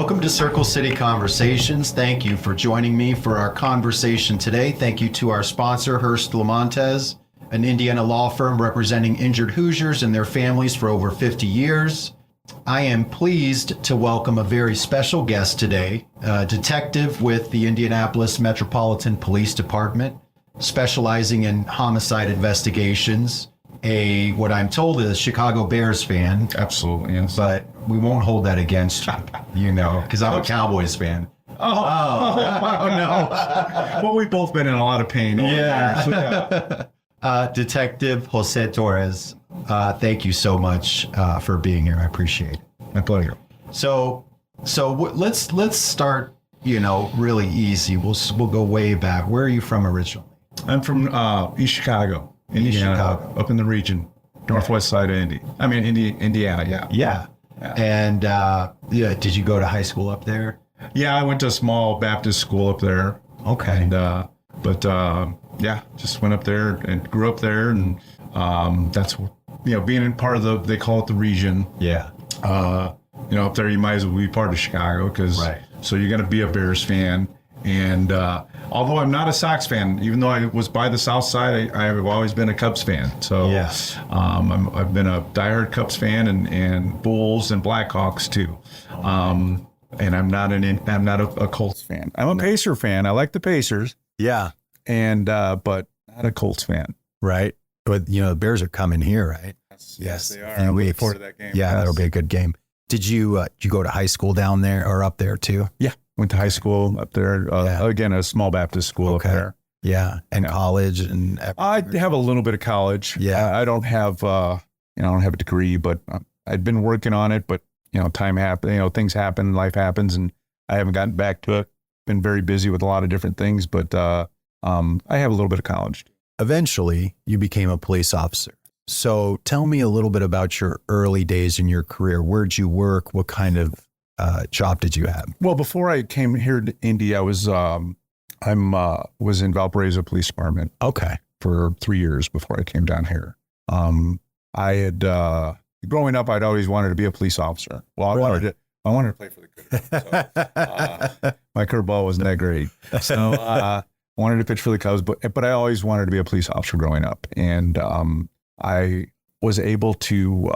Welcome to Circle City Conversations. Thank you for joining me for our conversation today. Thank you to our sponsor, Hurst Lamontes, an Indiana law firm representing injured Hoosiers and their families for over 50 years. I am pleased to welcome a very special guest today, a detective with the Indianapolis Metropolitan Police Department, specializing in homicide investigations, what I'm told is a Chicago Bears fan. Absolutely, yes. But we won't hold that against you, because I'm a Cowboys fan. Oh no. Well, we've both been in a lot of pain. Yeah. Detective Jose Torres, thank you so much for being here. I appreciate it. My pleasure. So let's start, really easy. We'll go way back. Where are you from originally? I'm from East Chicago, Indiana, up in the region, northwest side of Indiana. Yeah. And did you go to high school up there? Yeah, I went to a small Baptist school up there. Okay. And just went up there and grew up there, and that's being in part of they call it the region. Yeah. Up there you might as well be part of Chicago so you're going to be a Bears fan. And although I'm not a Sox fan, even though I was by the South Side, I've always been a Cubs fan. So yes. I've been a diehard Cubs fan and Bulls and Blackhawks too. And I'm not a Colts fan. I'm a Pacer fan. I like the Pacers. Yeah. And but not a Colts fan. Right. But the Bears are coming here, right? Yes, they are. And I'm looking forward to that game. Yeah, yes. That'll be a good game. Did you go to high school down there or up there too? Yeah. Went to high school up there. Again, a small Baptist school up there. Yeah. And college and everything. I have a little bit of college. Yeah. I don't have I don't have a degree, but I'd been working on it, but time happened, things happen, life happens, and I haven't gotten back to it. Been very busy with a lot of different things, but I have a little bit of college. Eventually, you became a police officer. So tell me a little bit about your early days in your career. Where'd you work? What kind of job did you have? Well, before I came here to Indy, I was was in Valparaiso Police Department. Okay. For 3 years before I came down here. I had growing up, I'd always wanted to be a police officer. Well, I wanted to play for the Cubs. So, my curveball wasn't that great. So I wanted to pitch for the Cubs, but I always wanted to be a police officer growing up. And I was able to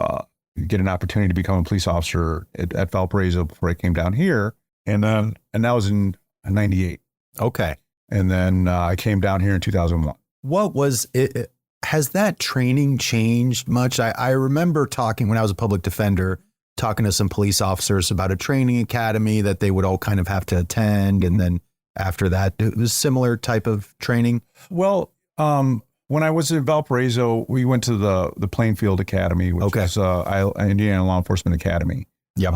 get an opportunity to become a police officer at Valparaiso before I came down here. And that was in 98. Okay. And then I came down here in 2001. What was it? Has that training changed much? I remember talking when I was a public defender, talking to some police officers about a training academy that they would all kind of have to attend. And then after that, it was similar type of training. Well, when I was in Valparaiso, we went to the Plainfield Academy, which is Indiana Law Enforcement Academy. Yep.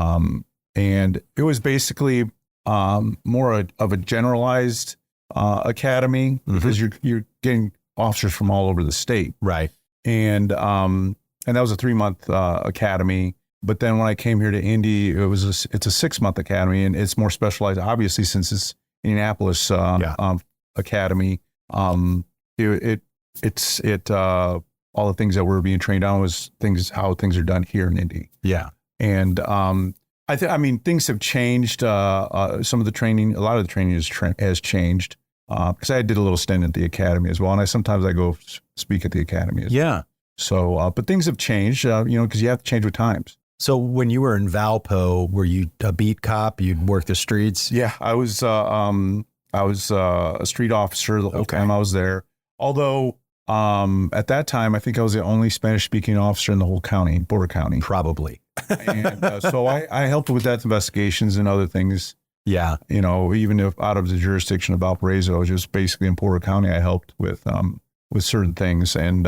And it was basically more of a generalized academy, because you're getting officers from all over the state. Right. And that was a 3-month academy. But then when I came here to Indy, it's a 6-month academy, and it's more specialized, obviously, since it's Indianapolis academy. It's all the things that we're being trained on was how things are done here in Indy. Yeah. And things have changed. Some of the training, a lot of the training has changed. Because I did a little stint at the academy as well, and sometimes I go speak at the academy as well. So, but things have changed, because you have to change with times. So when you were in Valpo, were you a beat cop? You'd work the streets? Yeah, I was a street officer the whole time I was there. Although at that time, I think I was the only Spanish-speaking officer in the whole county, Border County. Probably. And so I helped with that investigations and other things. Yeah. Even if out of the jurisdiction of Valparaiso, just basically in Porter County, I helped with certain things. And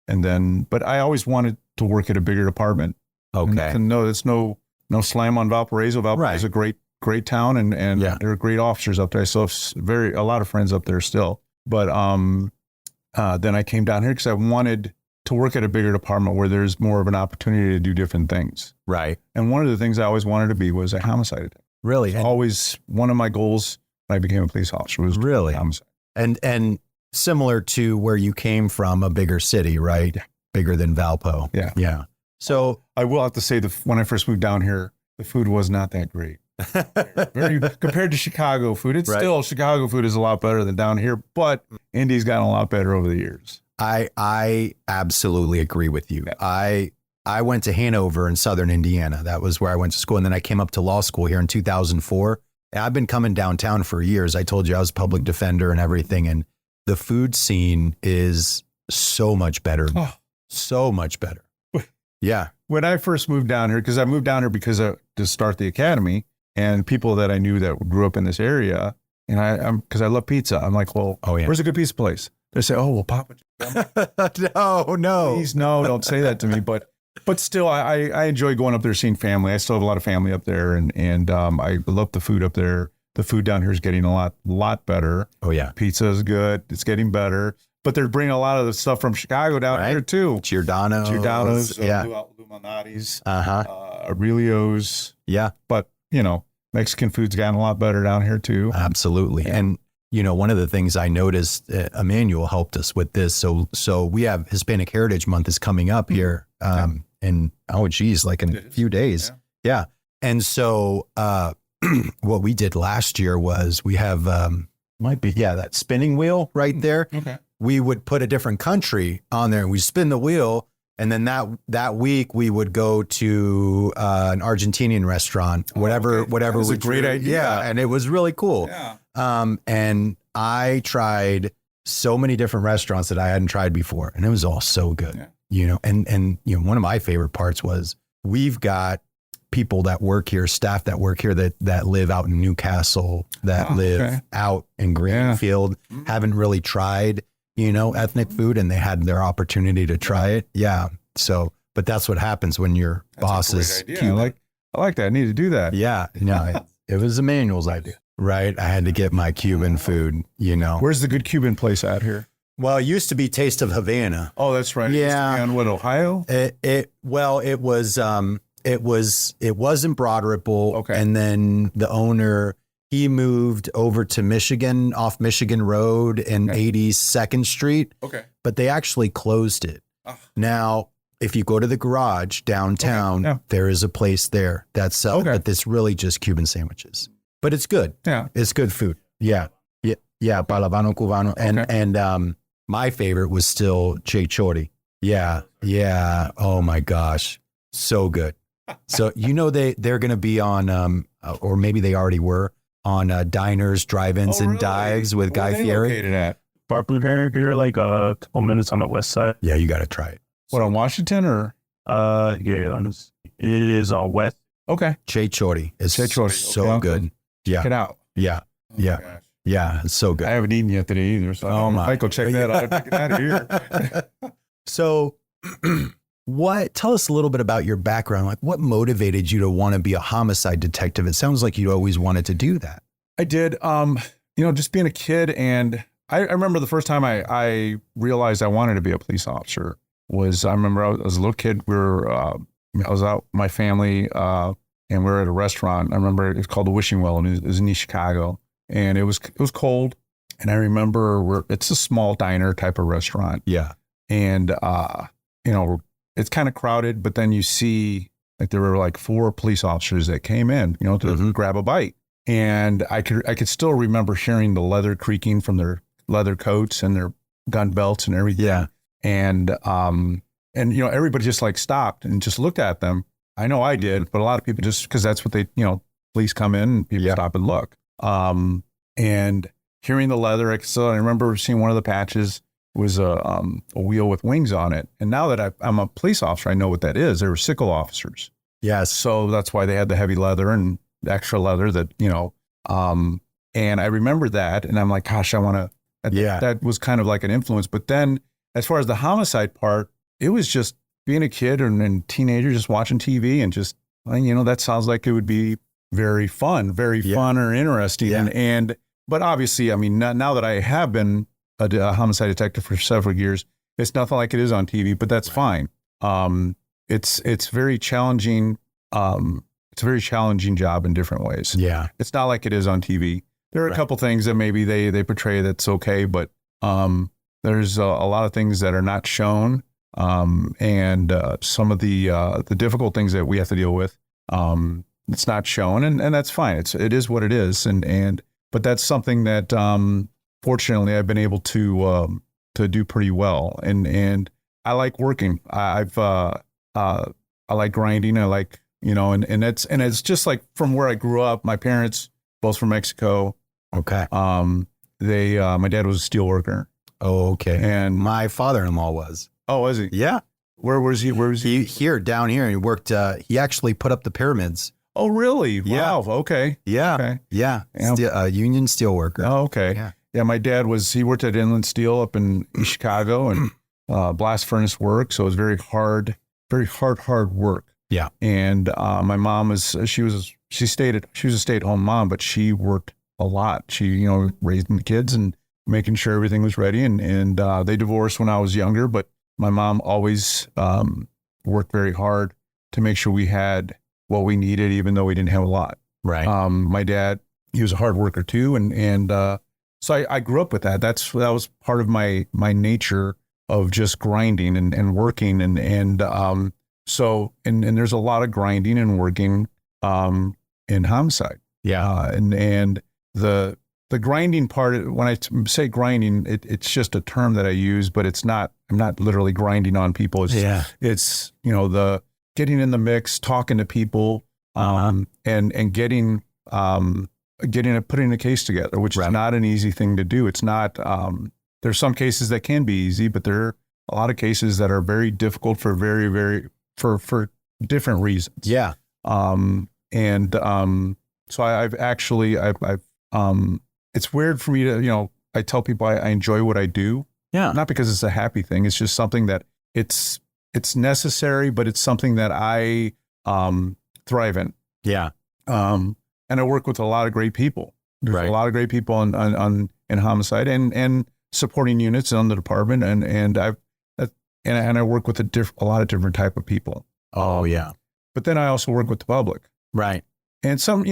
then, but I always wanted to work at a bigger department. Okay. And no, there's no slam on Valparaiso. Valparaiso is a great town, and there are great officers up there. So a lot of friends up there still. But then I came down here because I wanted to work at a bigger department where there's more of an opportunity to do different things. Right. And one of the things I always wanted to be was a homicide detective. Really? Always one of my goals when I became a police officer was really homicide. And similar to where you came from, a bigger city, right? Yeah. Bigger than Valpo. Yeah. Yeah. So I will have to say that when I first moved down here, the food was not that great. Very compared to Chicago food. It's Right. still Chicago food is a lot better than down here, but Indy's gotten a lot better over the years. I absolutely agree with you. I went to Hanover in southern Indiana. That was where I went to school. And then I came up to law school here in 2004. And I've been coming downtown for years. I told you I was a public defender and everything. And the food scene is so much better. Oh. So much better. Yeah. When I first moved down here, because I moved down here to start the academy, and people that I knew that grew up in this area, and because I love pizza, I'm like, well, where's a good pizza place? They say, oh, well, Papa. No. Please, no, don't say that to me. But still, I enjoy going up there, seeing family. I still have a lot of family up there, and I love the food up there. The food down here is getting a lot better. Oh, yeah. Pizza is good. It's getting better. But they're bringing a lot of the stuff from Chicago down here, too. Giordano's. Yeah. Luminati's, Aurelio's. Yeah. But, Mexican food's gotten a lot better down here, too. Absolutely. Yeah. And, one of the things I noticed, Emmanuel helped us with this. So we have Hispanic Heritage Month is coming up here. In like in a few days. Yeah. And so what we did last year was we have that spinning wheel right there. Okay. We would put a different country on there and we spin the wheel. And then that week we would go to an Argentinian restaurant, whatever. That was a great idea. Yeah. And it was really cool. Yeah. And I tried so many different restaurants that I hadn't tried before. And it was all so good. Yeah. And one of my favorite parts was we've got people that work here, staff that work here that live out in Newcastle, that live out in Greenfield, haven't really tried, ethnic food, and they had their opportunity to try it. Yeah. So, but that's what happens when your boss is Cuban. I like that. I need to do that. Yeah. No, it was Emmanuel's idea, right? I had to get my Cuban food, Where's the good Cuban place out here? Well, it used to be Taste of Havana. Oh, that's right. Yeah. On what, Ohio? It wasn't Broad Ripple. Okay. And then the owner, he moved over to Michigan, off Michigan Road and 82nd Street. Okay. But they actually closed it. Now, if you go to the garage downtown, there is a place there that sells, but it's really just Cuban sandwiches. But it's good. Yeah. It's good food. Yeah. Yeah. Palavano Cubano. And my favorite was still Che Chori. Yeah. Yeah. Oh my gosh. So good. So, they're going to be on, or maybe they already were, on diners, drive-ins, and dives with Guy Fieri. Located at? You're like a couple minutes on the west side. Yeah, you got to try it. What, on Washington or? It is on west. Okay. Che Chori is so Okay. good. Yeah. Check it out. Yeah. Yeah. Yeah. It's so good. I haven't eaten yet today either. So I might go check that out. Get out of here. So tell us a little bit about your background. Like, what motivated you to want to be a homicide detective? It sounds like you always wanted to do that. I did. Just being a kid, and I remember the first time I realized I wanted to be a police officer was, I remember I was a little kid. I was out with my family, and we were at a restaurant. I remember it was called the Wishing Well, and it was in East Chicago, and it was cold. And I remember it's a small diner type of restaurant. Yeah. And, it's kind of crowded, but then you see like there were like 4 police officers that came in, to grab a bite. And I could still remember hearing the leather creaking from their leather coats and their gun belts and everything. Yeah. And everybody just like stopped and just looked at them. I know I did, but a lot of people just, because that's what they, police come in and people stop and look. And hearing the leather, I remember seeing one of the patches was a wheel with wings on it. And now that I'm a police officer, I know what that is. They were sickle officers. Yes. So that's why they had the heavy leather and the extra leather that, and I remember that. And I'm like, gosh, I want to, that was kind of like an influence. But then as far as the homicide part, it was just being a kid and teenager, just watching TV and just, that sounds like it would be very fun or interesting. Yeah. But obviously, I mean, now that I have been a homicide detective for several years, it's nothing like it is on TV, but that's fine. It's very challenging. It's a very challenging job in different ways. Yeah. It's not like it is on TV. There are a couple things that maybe they portray that's okay, but there's a lot of things that are not shown. And some of the difficult things that we have to deal with, it's not shown, and that's fine. It is what it is, but that's something that fortunately I've been able to do pretty well, and I like working. I like grinding. I like, and it's just like from where I grew up. My parents both from Mexico. Okay. My dad was a steel worker. Oh, okay. And my father-in-law was. Oh, was he? Yeah. Where was he? Where was he? Down here. He worked. He actually put up the pyramids. Oh, really? Yeah. Wow. Okay. Yeah. Okay. Yeah. Union steel worker. Oh, okay. Yeah. Yeah. My dad he worked at Inland Steel up in East Chicago and blast furnace work. So it was very hard work. Yeah. And my mom she was a stay-at-home mom, but she worked a lot. She, raising the kids and making sure everything was ready. And they divorced when I was younger, but my mom always worked very hard to make sure we had what we needed, even though we didn't have a lot. Right. My dad, he was a hard worker too. And so I grew up with that. That was part of my nature of just grinding and working. And there's a lot of grinding and working in Homicide. Yeah. And the grinding part, when I say grinding, it's just a term that I use, but I'm not literally grinding on people. It's the getting in the mix, talking to people, and getting putting a case together, which is not an easy thing to do. It's not, there's some cases that can be easy, but there are a lot of cases that are very difficult for very, very, for different reasons. Yeah. So I've it's weird for me to, I tell people I enjoy what I do. Yeah. Not because it's a happy thing. It's just something that it's necessary, but it's something that I thrive in. Yeah. And I work with a lot of great people. There's a lot of great people in Homicide and supporting units on the department. And I work with a lot of different type of people. Oh yeah. But then I also work with the public. Right. And some,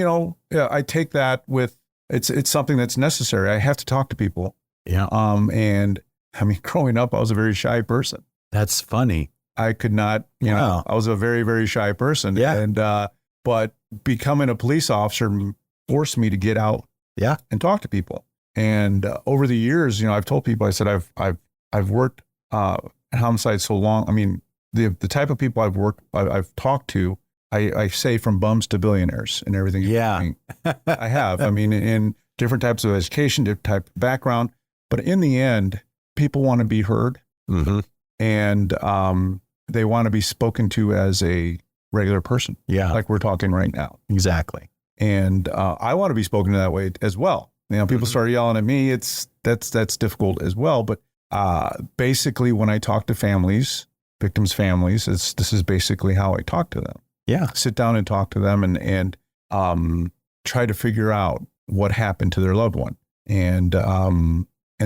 I take that with, it's something that's necessary. I have to talk to people. Yeah. And I mean, growing up, I was a very shy person. That's funny. I could not, Wow. I was a very, very shy person. Yeah. And, but becoming a police officer forced me to get out. Yeah. And talk to people. And over the years, I've told people, I said, I've worked at Homicide so long. I mean, the type of people I've talked to, I say from bums to billionaires and everything. Yeah. I have. I mean, in different types of education, different type of background. But in the end, people want to be heard. Mm-hmm. And they want to be spoken to as a regular person. Yeah. Like we're talking right now. Exactly. And I want to be spoken to that way as well. People start yelling at me. That's difficult as well. But basically, when I talk to families, victims' families, this is basically how I talk to them. Yeah. Sit down and talk to them and try to figure out what happened to their loved one. And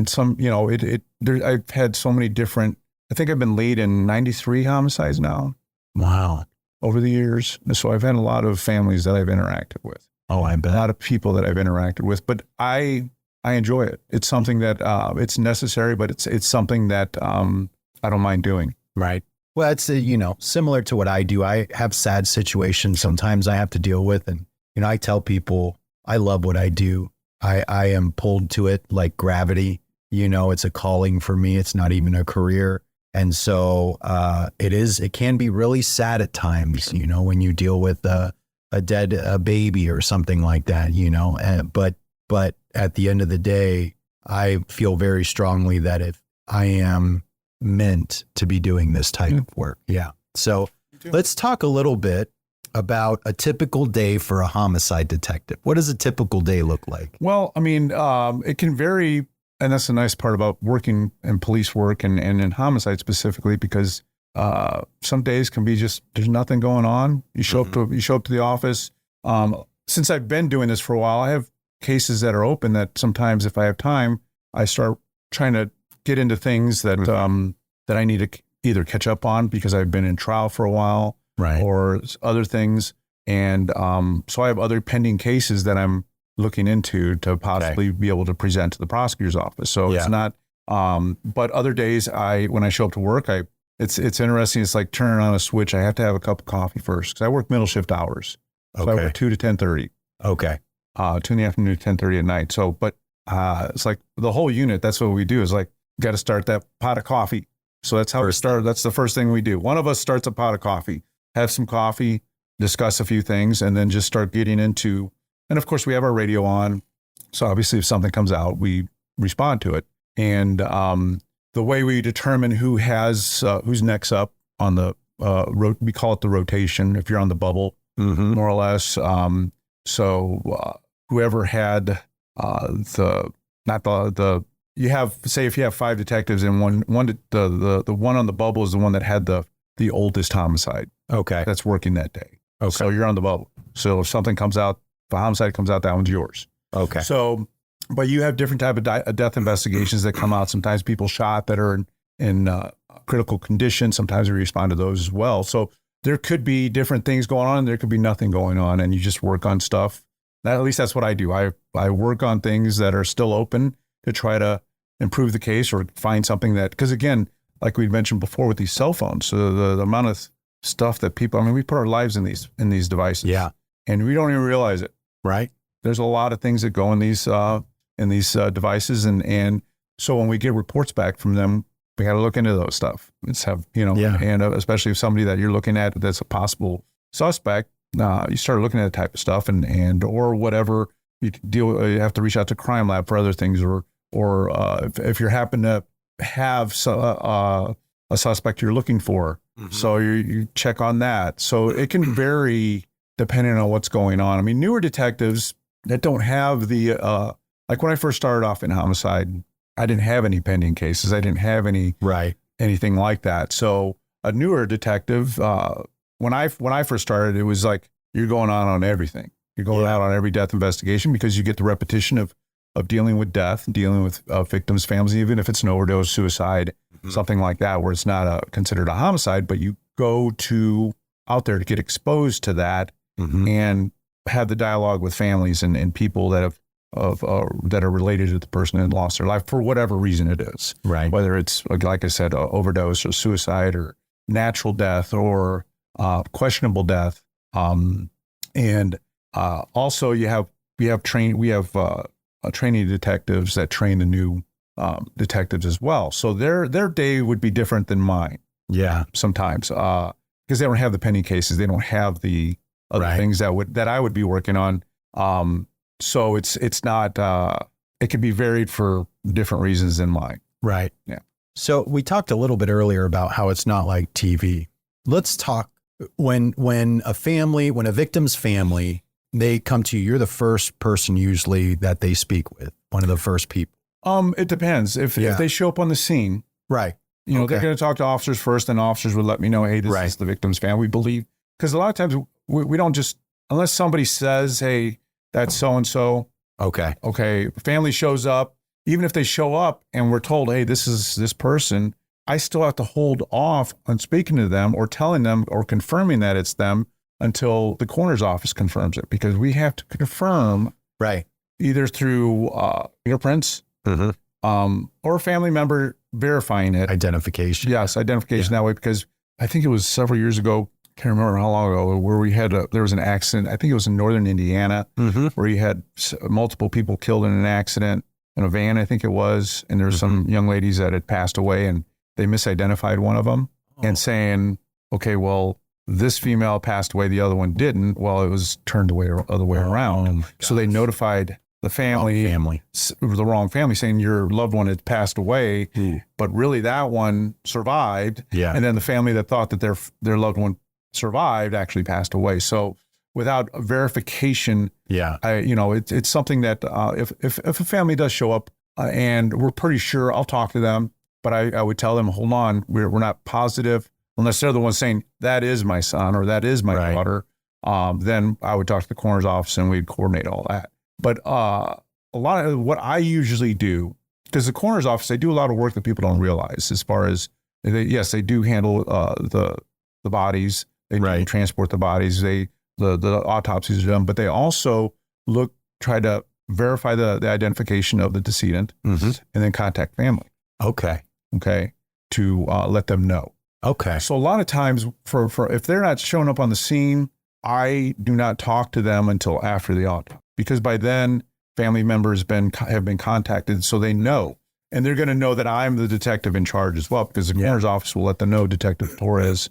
some, I've had so many different, I think I've been lead in 93 homicides now. Wow. Over the years. So I've had a lot of families that I've interacted with. Oh, I bet. A lot of people that I've interacted with, but I enjoy it. It's something that it's necessary, but it's something that I don't mind doing. Right. Well, it's, similar to what I do. I have sad situations sometimes I have to deal with. And, I tell people I love what I do. I am pulled to it like gravity. It's a calling for me. It's not even a career. And so it can be really sad at times, when you deal with a dead baby or something like that, but at the end of the day, I feel very strongly that if I am meant to be doing this type of work. Yeah. So let's talk a little bit about a typical day for a homicide detective. What does a typical day look like? Well, I mean, it can vary. And that's the nice part about working in police work and in homicide specifically, because some days can be just, there's nothing going on. You show up to the office. Since I've been doing this for a while, I have cases that are open that sometimes if I have time, I start trying to get into things that that I need to either catch up on because I've been in trial for a while, right, or other things. And so I have other pending cases that I'm looking into to possibly be able to present to the prosecutor's office. So it's not, but other days when I show up to work, it's interesting. It's like turning on a switch. I have to have a cup of coffee first because I work middle shift hours. So I work 2 to 10:30. Okay. 2 in the afternoon to 10:30 at night. So, but it's like the whole unit. That's what we do. Is like got to start that pot of coffee. So that's how we start. That's the first thing we do. One of us starts a pot of coffee, have some coffee, discuss a few things, and then just start getting into. And of course, we have our radio on. So obviously, if something comes out, we respond to it. And the way we determine who's next up on the we call it the rotation. If you're on the bubble, more or less. Whoever had you have, say, if you have 5 detectives and the one on the bubble is the one that had the oldest homicide. Okay. That's working that day. Okay. So you're on the bubble. So if something comes out, if a homicide comes out, that one's yours. Okay. So, but you have different type of death investigations that come out. Sometimes people shot that are in critical condition. Sometimes we respond to those as well. So there could be different things going on. There could be nothing going on, and you just work on stuff. At least that's what I do. I work on things that are still open to try to improve the case or find something that, because again, like we mentioned before with these cell phones, so the amount of stuff that people, we put our lives in these devices. Yeah. And we don't even realize it. Right. There's a lot of things that go in these devices. And so when we get reports back from them, we got to look into those stuff. And especially if somebody that you're looking at that's a possible suspect, you start looking at that type of stuff or whatever. You have to reach out to Crime Lab for other things, or if you happen to have a suspect you're looking for, so you check on that. So it can vary depending on what's going on. Newer detectives that don't have the like when I first started off in homicide, I didn't have any pending cases. I didn't have anything like that. So a newer detective, when I first started, it was like you're going on everything. You're going out on every death investigation because you get the repetition of dealing with death, dealing with victims' families, even if it's an overdose, suicide, something like that, where it's not considered a homicide, but you go out there to get exposed to that and have the dialogue with families and people that that are related to the person that lost their life for whatever reason it is. Right. Whether it's, like I said, overdose or suicide or natural death or questionable death. Also we have training detectives that train the new detectives as well. So their day would be different than mine. Yeah. Sometimes because they don't have the pending cases. They don't have the other things that I would be working on. So it's not, it could be varied for different reasons than mine. Right. Yeah. So we talked a little bit earlier about how it's not like TV. Let's talk when a victim's family, they come to you, you're the first person usually that they speak with, one of the first people. It depends. If they show up on the scene, right. They're going to talk to officers first, and officers would let me know, hey, this is the victim's family. We believe, because a lot of times we don't just, unless somebody says, hey, that's so-and-so. Okay. Family shows up. Even if they show up and we're told, hey, this is this person, I still have to hold off on speaking to them or telling them or confirming that it's them until the coroner's office confirms it, because we have to confirm either through fingerprints or a family member verifying it. Identification. Yes, identification that way, because I think it was several years ago, can't remember how long ago, where we had there was an accident. I think it was in northern Indiana, where you had multiple people killed in an accident in a van, I think it was. And there were some young ladies that had passed away, and they misidentified one of them and saying, okay, well, this female passed away, the other one didn't. Well, it was turned the other way around. So they notified the family, the wrong family, saying your loved one had passed away, but really that one survived. Yeah. And then the family that thought that their loved one survived actually passed away. So without verification, it's something that if a family does show up and we're pretty sure, I'll talk to them, but I would tell them, hold on, we're not positive, unless they're the ones saying that is my son or that is my daughter. Then I would talk to the coroner's office and we'd coordinate all that. But a lot of what I usually do, because the coroner's office, they do a lot of work that people don't realize, as far as they do handle the bodies. They do transport the bodies. The autopsies are done, but they also try to verify the identification of the decedent and then contact family. Okay. To let them know. Okay. So a lot of times for if they're not showing up on the scene, I do not talk to them until after the autopsy, because by then family members have been contacted, so they know. And they're going to know that I'm the detective in charge as well, because the coroner's office will let them know Detective Torres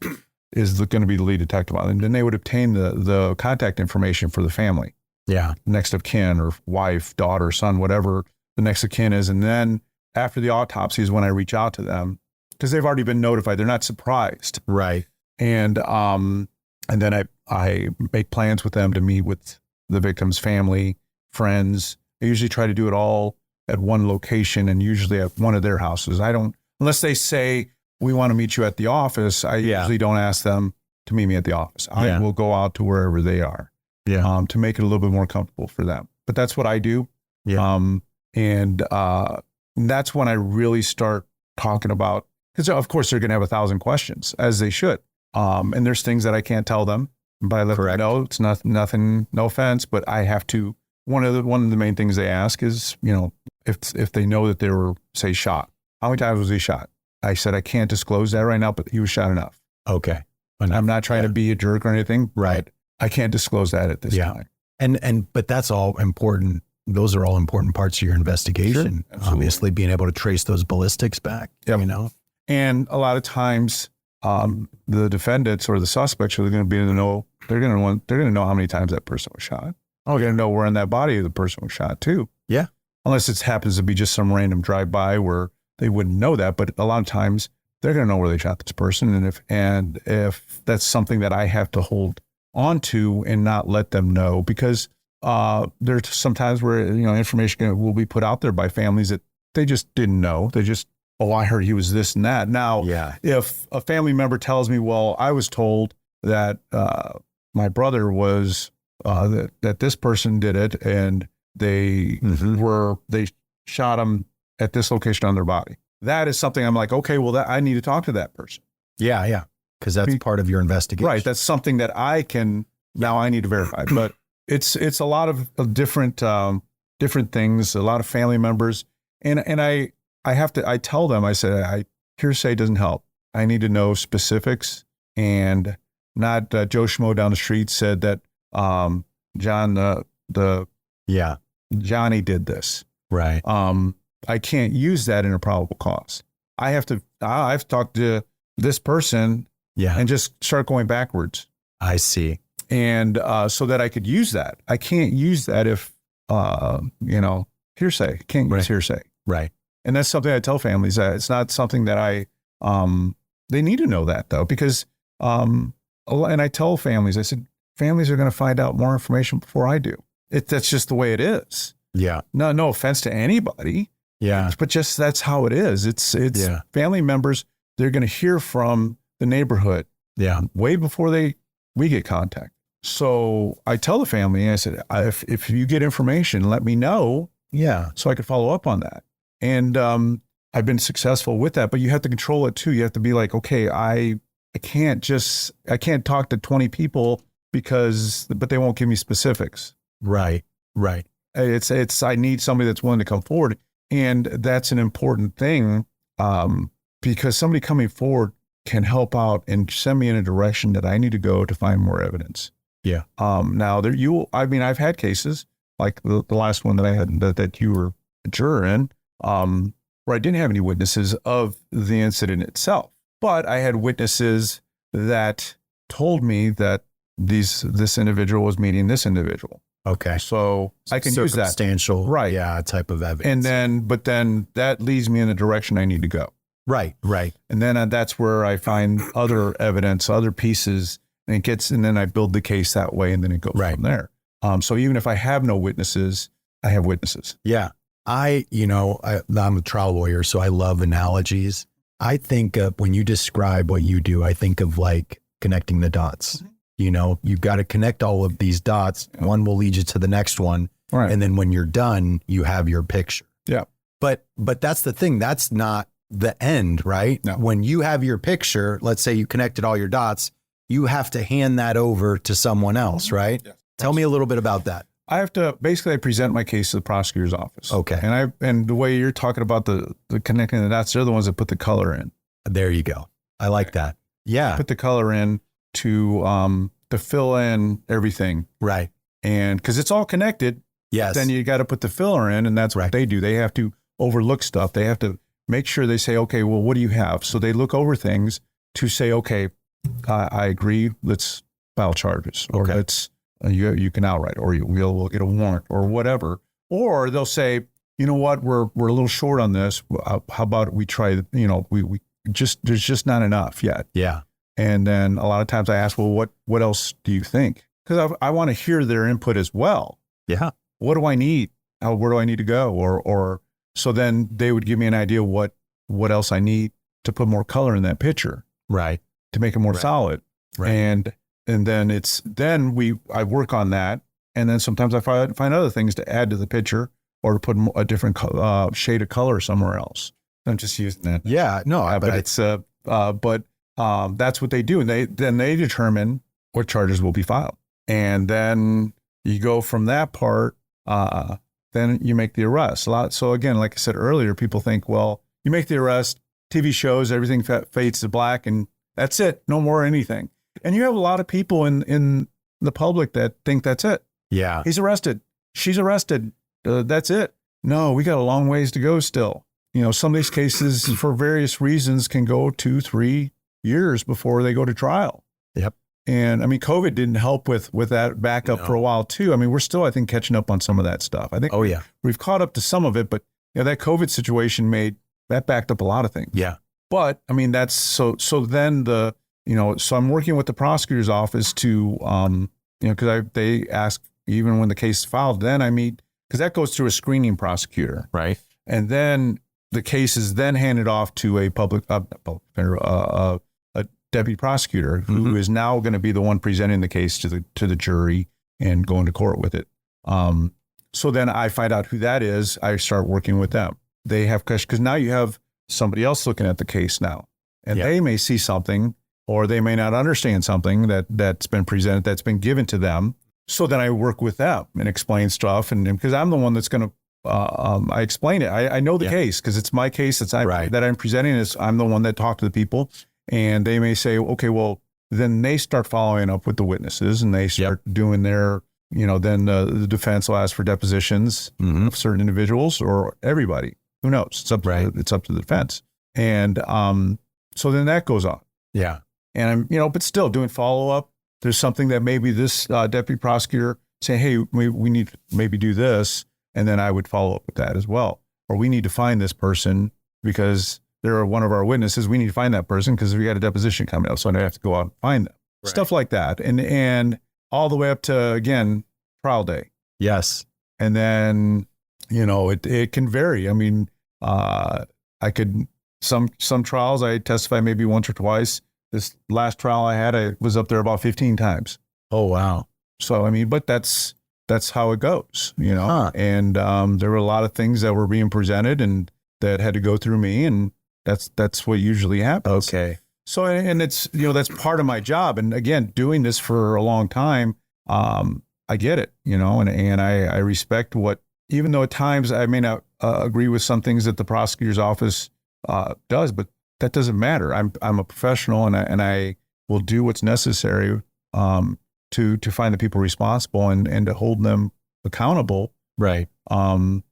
is going to be the lead detective on it. And then they would obtain the contact information for the family. Yeah. Next of kin or wife, daughter, son, whatever the next of kin is. And then after the autopsy is when I reach out to them, because they've already been notified. They're not surprised. Right. And then I make plans with them to meet with the victim's family, friends. I usually try to do it all at one location and usually at one of their houses. I don't, unless they say, we want to meet you at the office, I usually don't ask them to meet me at the office. I will go out to wherever they are to make it a little bit more comfortable for them. But that's what I do. Yeah. And that's when I really start talking about, because of course they're going to have 1,000 questions, as they should. And there's things that I can't tell them, but I let them know it's nothing, no offense, but I have to. One of the main things they ask is, if they know that they were, say, shot. How many times was he shot? I said, I can't disclose that right now, but he was shot enough. Okay. I'm not trying to be a jerk or anything. Right. I can't disclose that at this time. But that's all important. Those are all important parts of your investigation. Sure, obviously, being able to trace those ballistics back, And a lot of times, the defendants or the suspects are going to be to know, they're going to know how many times that person was shot. They're going to know where in that body the person was shot too. Yeah. Unless it happens to be just some random drive-by where they wouldn't know that. But a lot of times they're going to know where they shot this person. And if that's something that I have to hold on to and not let them know, because there's sometimes where, information will be put out there by families that they just didn't know. They just, I heard he was this and that. Now, if a family member tells me, well, I was told that my brother was, that this person did it and they shot him at this location on their body. That is something I'm like, okay, well, I need to talk to that person. Yeah, yeah. Because that's part of your investigation. Right. That's something that I need to verify. But it's a lot of different things, a lot of family members. And I tell them, I said, hearsay doesn't help. I need to know specifics, and not Joe Schmo down the street said that Johnny did this. Right. I can't use that in a probable cause. I've talked to this person and just start going backwards. I see. And so that I could use that. I can't use that if, hearsay. Can't use hearsay. Right. And that's something I tell families. It's not something that they need to know that, though, because, and I tell families, I said, families are going to find out more information before I do. That's just the way it is. Yeah. No offense to anybody. Yeah. But just that's how it is. It's family members. They're going to hear from the neighborhood. Yeah. Way before we get contact. So I tell the family, I said, if you get information, let me know. Yeah. So I could follow up on that. And I've been successful with that, but you have to control it too. You have to be like, okay, I can't talk to 20 people but they won't give me specifics. Right. Right. I need somebody that's willing to come forward. And that's an important thing, because somebody coming forward can help out and send me in a direction that I need to go to find more evidence. Yeah. Now I've had cases like the last one that I had that you were a juror in, where I didn't have any witnesses of the incident itself, but I had witnesses that told me that this individual was meeting this individual. Okay. So I can use that. Circumstantial, right? Yeah, type of evidence. But then that leads me in the direction I need to go. Right. Right. And then that's where I find other evidence, other pieces, and then I build the case that way, and then it goes from there. So even if I have no witnesses, I have witnesses. Yeah. I'm a trial lawyer, so I love analogies. I think of, when you describe what you do, I think of like connecting the dots. Mm-hmm. You've got to connect all of these dots. Yeah. One will lead you to the next one. Right. And then when you're done, you have your picture. Yeah. But that's the thing. That's not the end, right? No. When you have your picture, let's say you connected all your dots, you have to hand that over to someone else, right? Yes. Tell me a little bit about that. I have to I present my case to the prosecutor's office. Okay. And the way you're talking about the connecting the dots, they're the ones that put the color in. There you go. I like that. Yeah. Put the color in to to fill in everything. Right. And because it's all connected, Yes. then you got to put the filler in, and that's what they do. They have to overlook stuff. They have to make sure they say, okay, well, what do you have? So they look over things to say, okay, I agree. Let's file charges, or let's you can outright, or we'll get a warrant, or whatever. Or they'll say, you know what, we're a little short on this. How about we try? We just there's just not enough yet. Yeah. And then a lot of times I ask, well, what else do you think? Because I want to hear their input as well. Yeah. What do I need? Where do I need to go? Or so then they would give me an idea what else I need to put more color in that picture. Right. To make it more solid. Right. And then I work on that. And then sometimes I find other things to add to the picture or to put a different shade of color somewhere else. I'm just using that. Yeah. No, but that's what they do. And they determine what charges will be filed. And then you go from that part, then you make the arrest. So again, like I said earlier, people think, well, you make the arrest, TV shows, everything fades to black, and that's it. No more anything. And you have a lot of people in the public that think that's it. Yeah. He's arrested. She's arrested. That's it. No, we got a long ways to go still. Some of these cases for various reasons can go 2-3 years before they go to trial. Yep. And I mean, COVID didn't help with that backup for a while too. I mean, we're still, I think, catching up on some of that stuff. I think we've caught up to some of it, but that COVID situation backed up a lot of things. Yeah. But I mean, that's so then so I'm working with the prosecutor's office to, because they ask, even when the case is filed, then I meet, because that goes through a screening prosecutor. Right. And then the case is then handed off to a deputy prosecutor who is now going to be the one presenting the case to the jury and going to court with it. So then I find out who that is. I start working with them. They have, because now you have somebody else looking at the case now, and they may see something, or they may not understand something that's been presented, that's been given to them. So then I work with them and explain stuff. And because I'm the one that's going to, I explain it. I know the case because it's my case that I'm presenting. I'm the one that talked to the people. And they may say, okay, well, then they start following up with the witnesses, and they start doing their, then the defense will ask for depositions of certain individuals or everybody. Who knows? It's up to the defense. And so then that goes on. Yeah. And I'm, but still doing follow up. There's something that maybe this deputy prosecutor say, hey, we need to maybe do this. And then I would follow up with that as well. Or we need to find this person because they're one of our witnesses. We need to find that person because we got a deposition coming up. So I have to go out and find them. Right. Stuff like that. And all the way up to, again, trial day. Yes. And then, it can vary. I mean, some trials I testify maybe once or twice. This last trial I had, I was up there about 15 times. Oh, wow. So, I mean, but that's how it goes, and there were a lot of things that were being presented and that had to go through me, and that's what usually happens. Okay. So, and it's, that's part of my job. And again, doing this for a long time, I get it, and I respect even though at times I may not agree with some things that the prosecutor's office does, but that doesn't matter. I'm a professional, and I will do what's necessary to find the people responsible and to hold them accountable. Right. And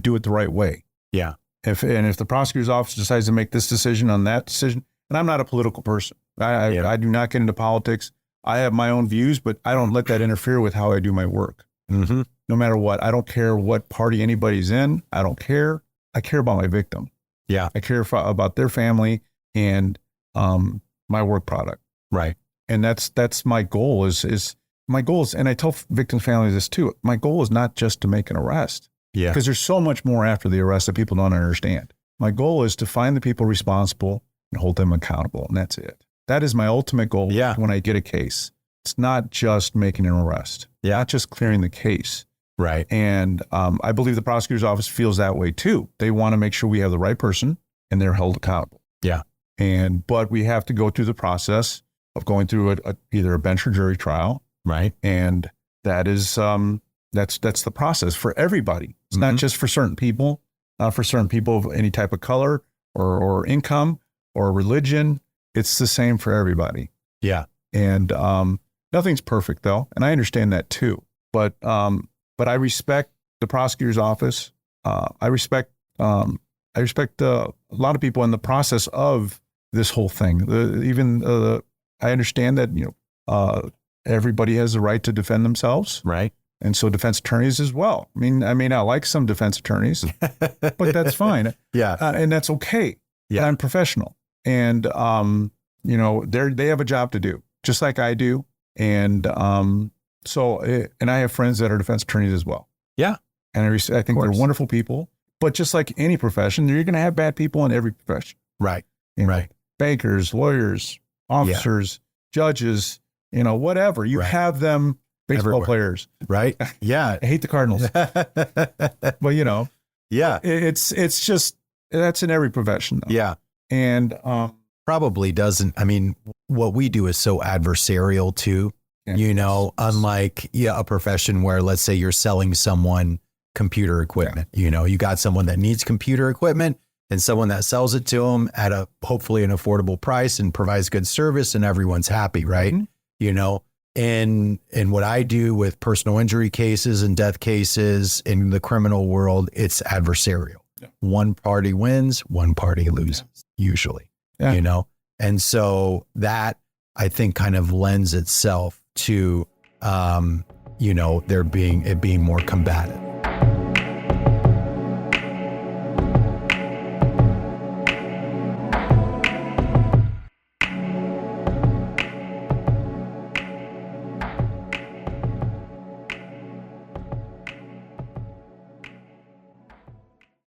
do it the right way. Yeah. If the prosecutor's office decides to make this decision on that decision, and I'm not a political person. I do not get into politics. I have my own views, but I don't let that interfere with how I do my work. Mm-hmm. No matter what. I don't care what party anybody's in. I don't care. I care about my victim. Yeah. I care about their family and my work product. Right. And that's my goal is my goal is, and I tell victims' families this too, my goal is not just to make an arrest. Yeah. Because there's so much more after the arrest that people don't understand. My goal is to find the people responsible and hold them accountable. And that's it. That is my ultimate goal when I get a case. It's not just making an arrest. Yeah. Not just clearing the case. Right. And I believe the prosecutor's office feels that way too. They want to make sure we have the right person and they're held accountable. Yeah. But we have to go through the process of going through either a bench or jury trial. Right. And that is, that's the process for everybody. It's not just for certain people, for certain people of any type of color or income or religion. It's the same for everybody. Yeah. And Nothing's perfect though, and I understand that too. But I respect the prosecutor's office. I respect a lot of people in the process of this whole thing. I understand that everybody has the right to defend themselves, Right. and so defense attorneys as well. I mean, I may not like some defense attorneys, but that's fine. Yeah. And that's okay. Yeah. I'm professional, and they have a job to do, just like I do. And and I have friends that are defense attorneys as well. Yeah. And I think they're wonderful people. But just like any profession, you're going to have bad people in every profession. Right. Right. Bankers, lawyers, officers, judges, whatever. You have them, baseball Everywhere. players. Right. Yeah. I hate the Cardinals. But, Yeah. it's just, that's in every profession. Though. Yeah. And Probably doesn't. I mean, what we do is so adversarial too, unlike a profession where, let's say, you're selling someone computer equipment. You got someone that needs computer equipment and someone that sells it to them at a hopefully an affordable price and provides good service, and everyone's happy, right? Mm-hmm. And what I do with personal injury cases and death cases in the criminal world, it's adversarial. Yeah. One party wins, one party loses, usually. Yeah. And so that, I think, kind of lends itself to, it being more combative.